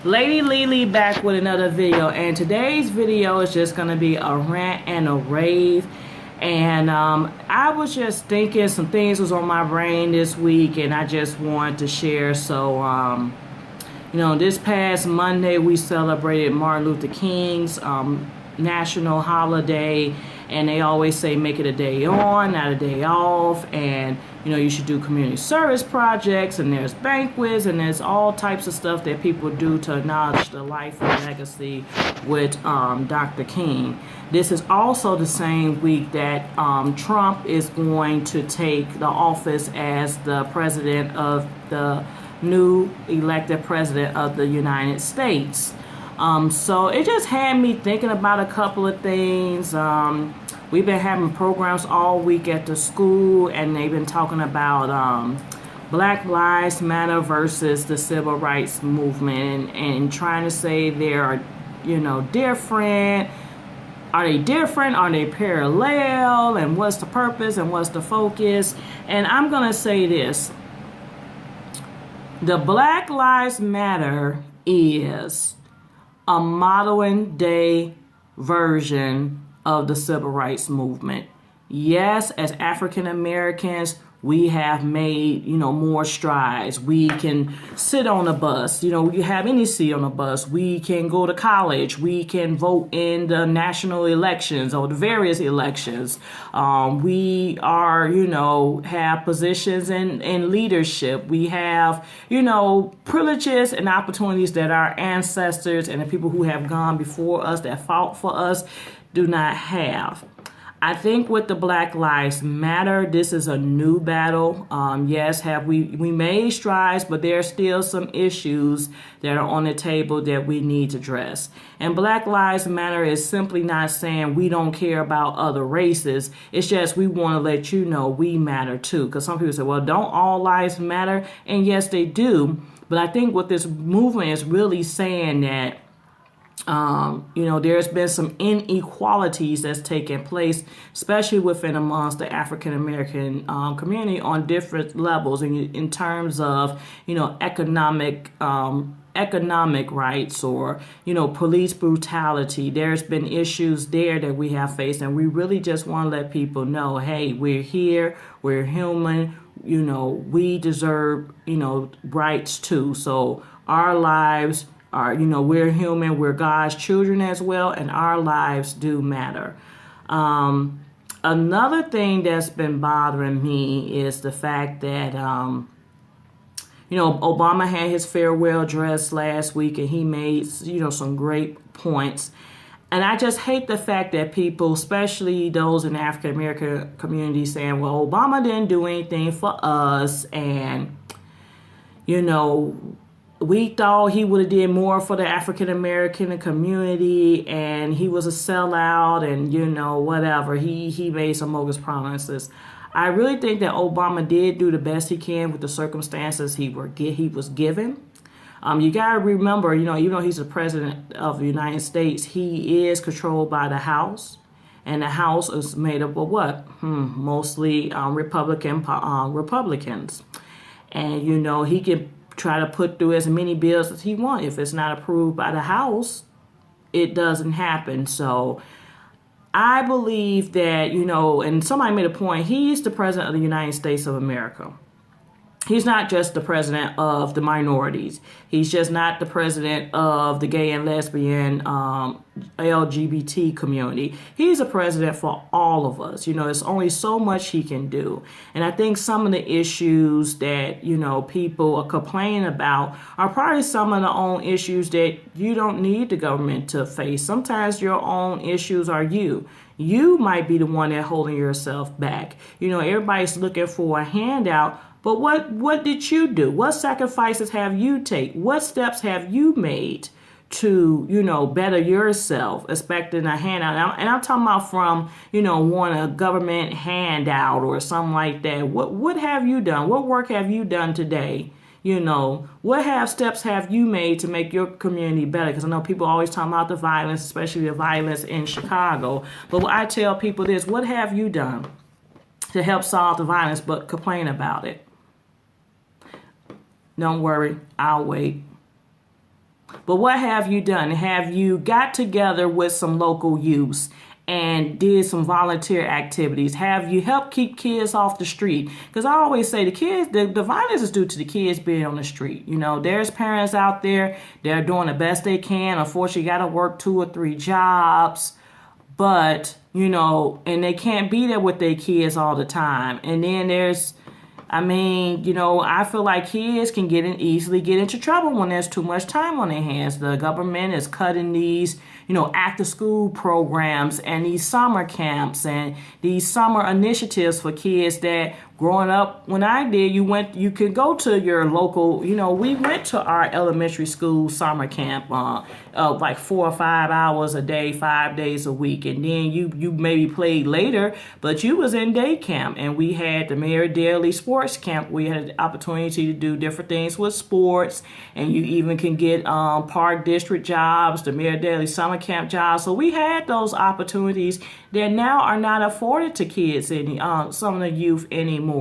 Lady Lily back with another video, and today's video is just going to be a rant and a rave. And I was just thinking some things was on my brain this week, and I just wanted to share. So this past Monday we celebrated Martin Luther King's national holiday, and they always say make it a day on, not a day off. And you should do community service projects, and there's banquets, and there's all types of stuff that people do to acknowledge the life and legacy with Dr. King. This is also the same week that Trump is going to take the office as the president of the new elected president of the United States. So it just had me thinking about a couple of things. We've been having programs all week at the school, and they've been talking about Black Lives Matter versus the Civil Rights Movement, and trying to say they are, different. Are they different? Are they parallel? And what's the purpose and what's the focus? And I'm going to say this. The Black Lives Matter is a modern day version of the civil rights movement. Yes, as African Americans, we have made, more strides. We can sit on a bus, we have any seat on a bus. We can go to college. We can vote in the national elections or the various elections. We are, have positions in leadership. We have, privileges and opportunities that our ancestors and the people who have gone before us that fought for us do not have. I think with the Black Lives Matter, this is a new battle. Yes, have we made strides, but there are still some issues that are on the table that we need to address. And Black Lives Matter is simply not saying we don't care about other races. It's just we want to let you know we matter too. Because some people say, well, don't all lives matter? And yes, they do. But I think what this movement is really saying that there's been some inequalities that's taken place, especially within amongst the African American community on different levels, in terms of economic rights or police brutality. There's been issues there that we have faced, and we really just want to let people know, hey, we're here, we're human, we deserve rights too. So our lives are, we're human, we're God's children as well, and our lives do matter. Another thing that's been bothering me is the fact that, Obama had his farewell address last week, and he made, some great points. And I just hate the fact that people, especially those in the African American community, saying, well, Obama didn't do anything for us, and, we thought he would have did more for the African American community, and he was a sellout, and whatever. He made some bogus promises. I really think that Obama did do the best he can with the circumstances he was given. You gotta remember, even though he's the president of the United States, he is controlled by the House, and the House is made up of what? Mostly Republicans, and he can try to put through as many bills as he wants. If it's not approved by the House, it doesn't happen. So I believe that, and somebody made a point, he's the president of the United States of America. He's not just the president of the minorities. He's just not the president of the gay and lesbian LGBT community. He's a president for all of us. There's only so much he can do. And I think some of the issues that, people are complaining about are probably some of the own issues that you don't need the government to face. Sometimes your own issues are you. You might be the one that's holding yourself back. Everybody's looking for a handout. But what did you do? What sacrifices have you taken? What steps have you made to, better yourself, expecting a handout? And I'm talking about from, wanting a government handout or something like that. What have you done? What work have you done today? What steps have you made to make your community better? Because I know people always talk about the violence, especially the violence in Chicago. But I tell people this, what have you done to help solve the violence but complain about it? Don't worry, I'll wait. But what have you done? Have you got together with some local youths and did some volunteer activities? Have you helped keep kids off the street? Because I always say the violence is due to the kids being on the street. There's parents out there, they're doing the best they can. Unfortunately, got to work 2 or 3 jobs, but, and they can't be there with their kids all the time. And then I feel like kids can easily get into trouble when there's too much time on their hands. The government is cutting these, after school programs and these summer camps and these summer initiatives for kids that growing up, when I did, you could go to your local, we went to our elementary school summer camp, like 4 or 5 hours a day, 5 days a week. And then you maybe played later, but you was in day camp. And we had the Mayor Daley Sports Camp. We had the opportunity to do different things with sports. And you even can get park district jobs, the Mayor Daley summer camp jobs. So we had those opportunities that now are not afforded to kids, some of the youth anymore.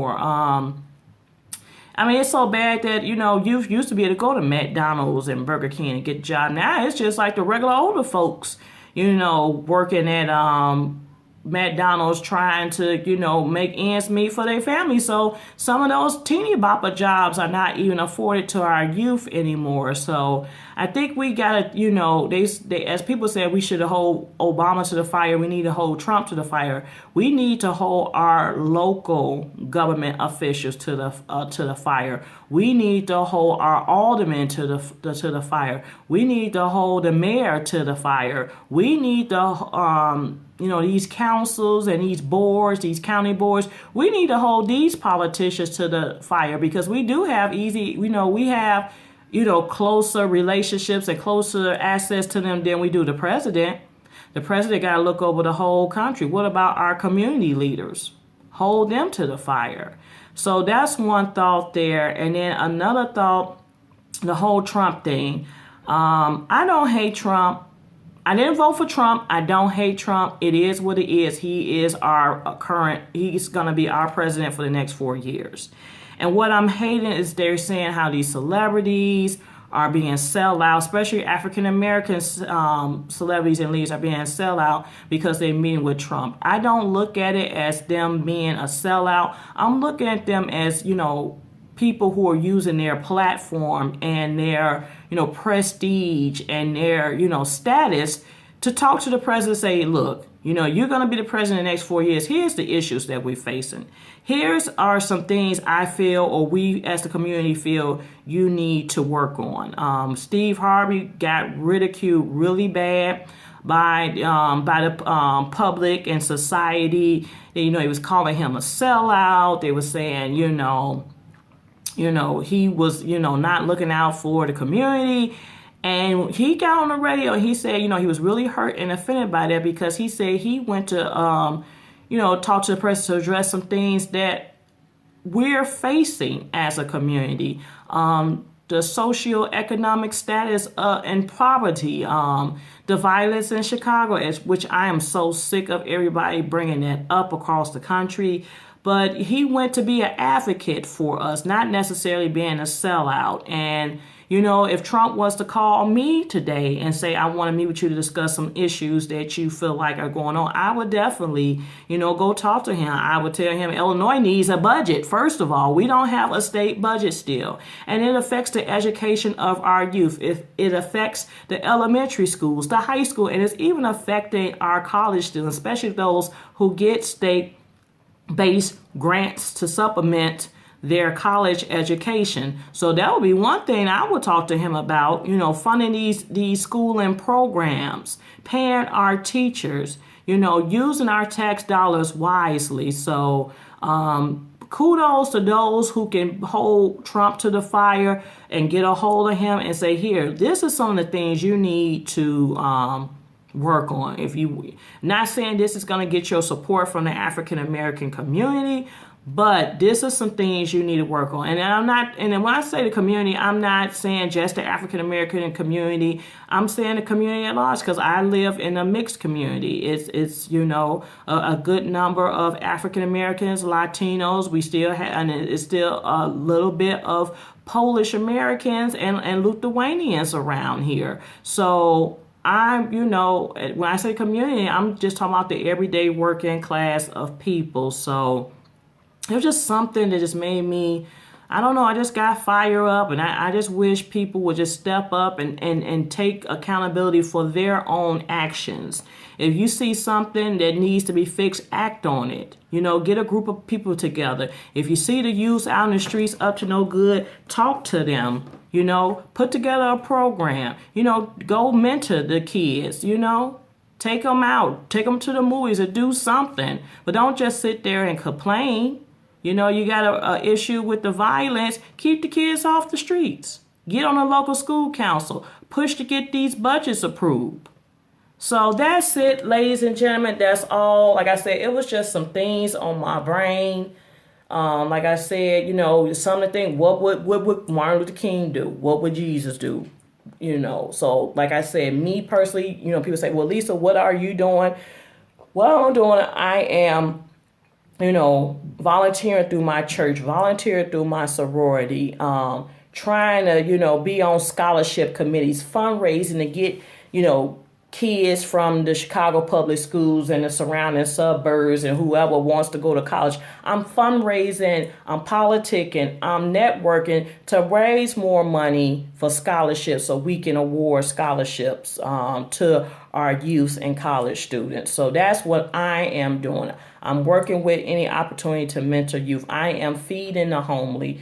It's so bad that, youth used to be able to go to McDonald's and Burger King and get a job. Now it's just like the regular older folks, working at McDonald's trying to, make ends meet for their family. So some of those teeny bopper jobs are not even afforded to our youth anymore. So I think we got to, they as people said, we should hold Obama to the fire. We need to hold Trump to the fire. We need to hold our local government officials to the fire. We need to hold our aldermen to the fire. We need to hold the mayor to the fire. We need to, these councils and these boards, these county boards, we need to hold these politicians to the fire because we do have we have, closer relationships and closer access to them than we do the president. The president got to look over the whole country. What about our community leaders? Hold them to the fire. So that's one thought there. And then another thought, the whole Trump thing. I don't hate Trump. I didn't vote for Trump. I don't hate Trump. It is what it is. He is he's going to be our president for the next 4 years. And what I'm hating is they're saying how these celebrities are being sell out, especially African American celebrities and leaders are being sell out because they're meeting with Trump. I don't look at it as them being a sellout. I'm looking at them as, people who are using their platform and their, prestige and their, status to talk to the president and say, look, you're going to be the president in the next 4 years. Here's the issues that we're facing. Here's are some things I feel or we as the community feel you need to work on. Steve Harvey got ridiculed really bad by the public and society. He was calling him a sellout. They were saying, he was, not looking out for the community. And he got on the radio and he said, he was really hurt and offended by that because he said he went to, talk to the president to address some things that we're facing as a community. The socioeconomic status and poverty, the violence in Chicago, which I am so sick of everybody bringing that up across the country. But he went to be an advocate for us, not necessarily being a sellout. And, if Trump was to call me today and say, I want to meet with you to discuss some issues that you feel like are going on, I would definitely, go talk to him. I would tell him Illinois needs a budget. First of all, we don't have a state budget still. And it affects the education of our youth. It affects the elementary schools, the high school, and it's even affecting our college students, especially those who get state-based grants to supplement their college education. So that would be one thing I would talk to him about, funding these schooling programs, paying our teachers, using our tax dollars wisely. So kudos to those who can hold Trump to the fire and get a hold of him and say, here, this is some of the things you need to work on. If you not saying this is going to get your support from the African American community, But this is some things you need to work on. And I'm not, and then when I say the community, I'm not saying just the African American community. I'm saying the community at large because I live in a mixed community. It's a good number of African Americans, Latinos. We still have, and it's still a little bit of Polish Americans and Lithuanians around here. So when I say community, I'm just talking about the everyday working class of people. So it was just something that just made me, I don't know, I just got fired up, and I just wish people would just step up and take accountability for their own actions. If you see something that needs to be fixed, act on it. Get a group of people together. If you see the youth out in the streets up to no good, talk to them. Put together a program. Go mentor the kids. Take them out. Take them to the movies or do something. But don't just sit there and complain. You got a issue with the violence. Keep the kids off the streets. Get on a local school council. Push to get these budgets approved. So that's it, ladies and gentlemen. That's all. Like I said, it was just some things on my brain. Like I said, some of the things. What would Martin Luther King do? What would Jesus do? So like I said, me personally, people say, well, Lisa, what are you doing? What I'm doing, I am, volunteering through my church, volunteering through my sorority, trying to, be on scholarship committees, fundraising to get, kids from the Chicago public schools and the surrounding suburbs and whoever wants to go to college. I'm fundraising, I'm politicking, I'm networking to raise more money for scholarships so we can award scholarships to our youth and college students. So that's what I am doing. I'm working with any opportunity to mentor youth. I am feeding the homely,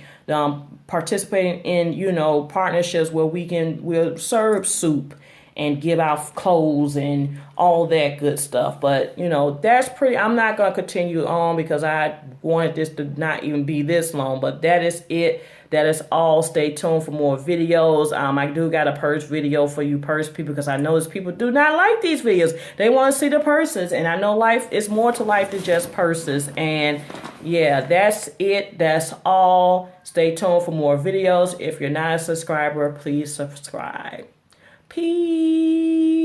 participating in, partnerships where we'll serve soup and give out clothes and all that good stuff. But, that's I'm not going to continue on because I wanted this to not even be this long. But that is it. That is all. Stay tuned for more videos. I do got a purse video for you purse people because I notice people do not like these videos. They want to see the purses. And I know life is more to life than just purses. And yeah, that's it. That's all. Stay tuned for more videos. If you're not a subscriber, please subscribe. Peace.